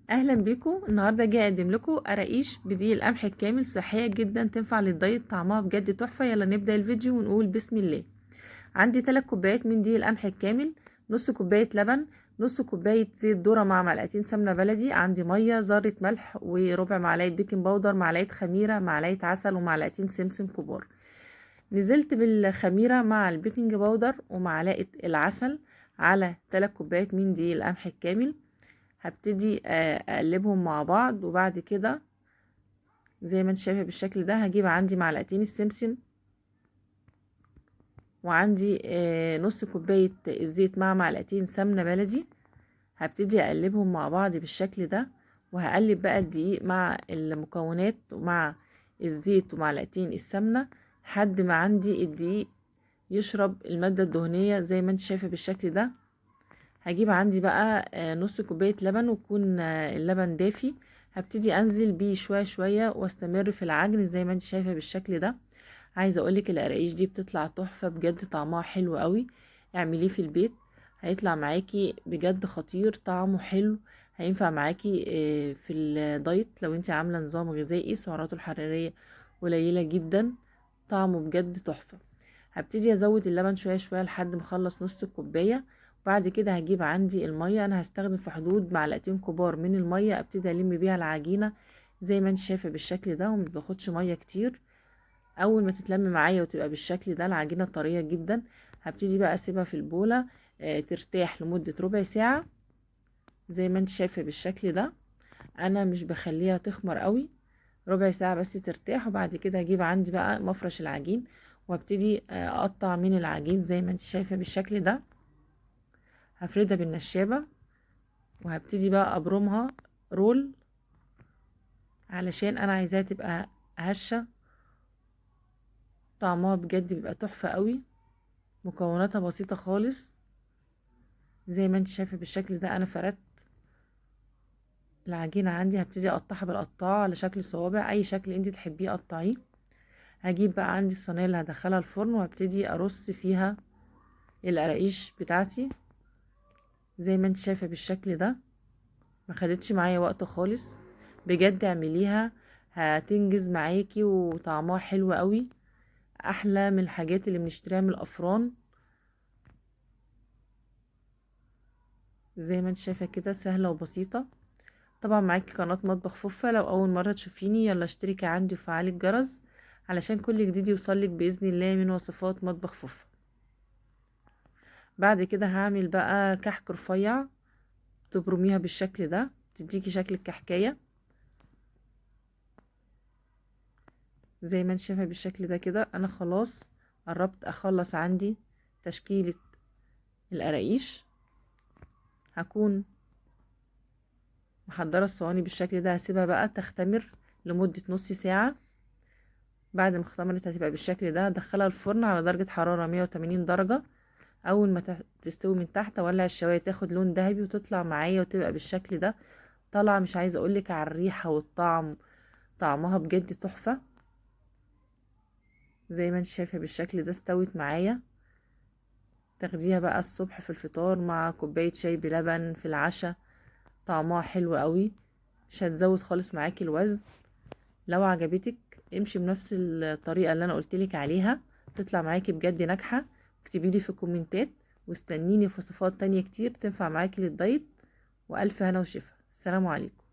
اهلا بيكم. النهارده جاي اقدم لكم قراقيش بدقيق القمح الكامل، صحيه جدا، تنفع للدايت، طعمها بجد تحفه. يلا نبدا الفيديو ونقول بسم الله. عندي 3 كوبايات من دقيق القمح الكامل، نص كوبايه لبن، نص كوبايه زيت ذره مع معلقتين سمنه بلدي، عندي ميه، ذره ملح، وربع معلقه بيكنج باودر، معلقه خميره، معلقه عسل، ومعلقتين سمسم كبار. نزلت بالخميره مع البيكنج باودر ومعلقه العسل على 3 كوبايات من دقيق القمح الكامل. هبتدي اقلبهم مع بعض، وبعد كده زي ما انت شايفه بالشكل ده هجيب عندي معلقتين السمسم، وعندي نص كوبايه الزيت مع معلقتين سمنه بلدي. هبتدي اقلبهم مع بعض بالشكل ده، وهقلب بقى الدقيق مع المكونات ومع الزيت ومعلقتين السمنه لحد ما عندي الدقيق يشرب الماده الدهنيه زي ما انت شايفه بالشكل ده. هجيب عندي بقى نص كوباية لبن، ويكون اللبن دافي. هبتدي انزل بيه شوية شوية واستمر في العجن زي ما انت شايفة بالشكل ده. عايزة اقولك القراقيش دي بتطلع تحفة بجد، طعمها حلو قوي. اعمليه في البيت، هيطلع معاكي بجد خطير، طعمه حلو. هينفع معاكي في الدايت لو انت عاملة نظام غذائي سعراته الحرارية قليلة جدا، طعمه بجد تحفة. هبتدي ازود اللبن شوية شوية لحد ما اخلص نص الكوباية. بعد كده هجيب عندي المية، انا هستخدم في حدود معلقتين كبار من المية، ابتدي الم بيها العجينة زي ما انت شايفة بالشكل ده، ومش باخدش مية كتير. اول ما تتلم معايا وتبقى بالشكل ده العجينة طرية جدا، هبتدي بقى اسيبها في البولة ترتاح لمدة ربع ساعة زي ما انت شايفة بالشكل ده. انا مش بخليها تخمر قوي، ربع ساعة بس ترتاح. وبعد كده هجيب عندي بقى مفرش العجين، وابتدي اقطع من العجين زي ما انت شايفة بالشكل ده. هفردها بالنشابة، وهبتدي بقى ابرمها رول علشان انا عايزاها تبقى هشة. طعمها بجد بيبقى تحفة قوي، مكوناتها بسيطة خالص زي ما انت شايفة بالشكل ده. انا فردت العجينة عندي، هبتدي اقطعها بالقطاعة على شكل صوابع، اي شكل انت تحبيه قطعيه. هجيب بقى عندي الصينية اللي هدخلها الفرن، وهبتدي ارص فيها القراقيش بتاعتي زي ما انت شايفة بالشكل ده. ما خدتش معايا وقت خالص، بجد اعمليها هتنجز معاكي، وطعمها حلو قوي، احلى من الحاجات اللي بنشتريها من الافران. زي ما انت شايفه كده سهله وبسيطه. طبعا معاكي قناه مطبخ فوفا، لو اول مره تشوفيني يلا اشتركي عندي وفعلي الجرس علشان كل جديد يوصلك باذن الله من وصفات مطبخ فوفا. بعد كده هعمل بقى كحك رفيع، تبرميها بالشكل ده تديكي شكل الكحكايه زي ما انت شايفه بالشكل ده. كده انا خلاص قربت اخلص عندي تشكيله القراقيش. هكون محضره الصواني بالشكل ده، هسيبها بقى تختمر لمده نص ساعه. بعد ما اختمرت هتبقى بالشكل ده، هدخلها الفرن على درجه حراره 180 درجه. اول ما تستوي من تحت اولع الشوايه، تاخد لون ذهبي وتطلع معايا وتبقى بالشكل ده. طالعه مش عايزه اقولك على الريحه والطعم، طعمها بجد تحفه. زي ما انت شايفه بالشكل ده استوت معايا. تاخديها بقى الصبح في الفطار مع كوبايه شاي بلبن، في العشاء طعمها حلو قوي، مش هتزود خالص معاكي الوزن. لو عجبتك امشي بنفس الطريقة اللي انا قلتلك عليها، تطلع معاكي بجد ناجحة. اكتبيلي في الكومنتات، واستنيني في وصفات تانية كتير تنفع معاكي للدايت. والف هنا وشفا، السلام عليكم.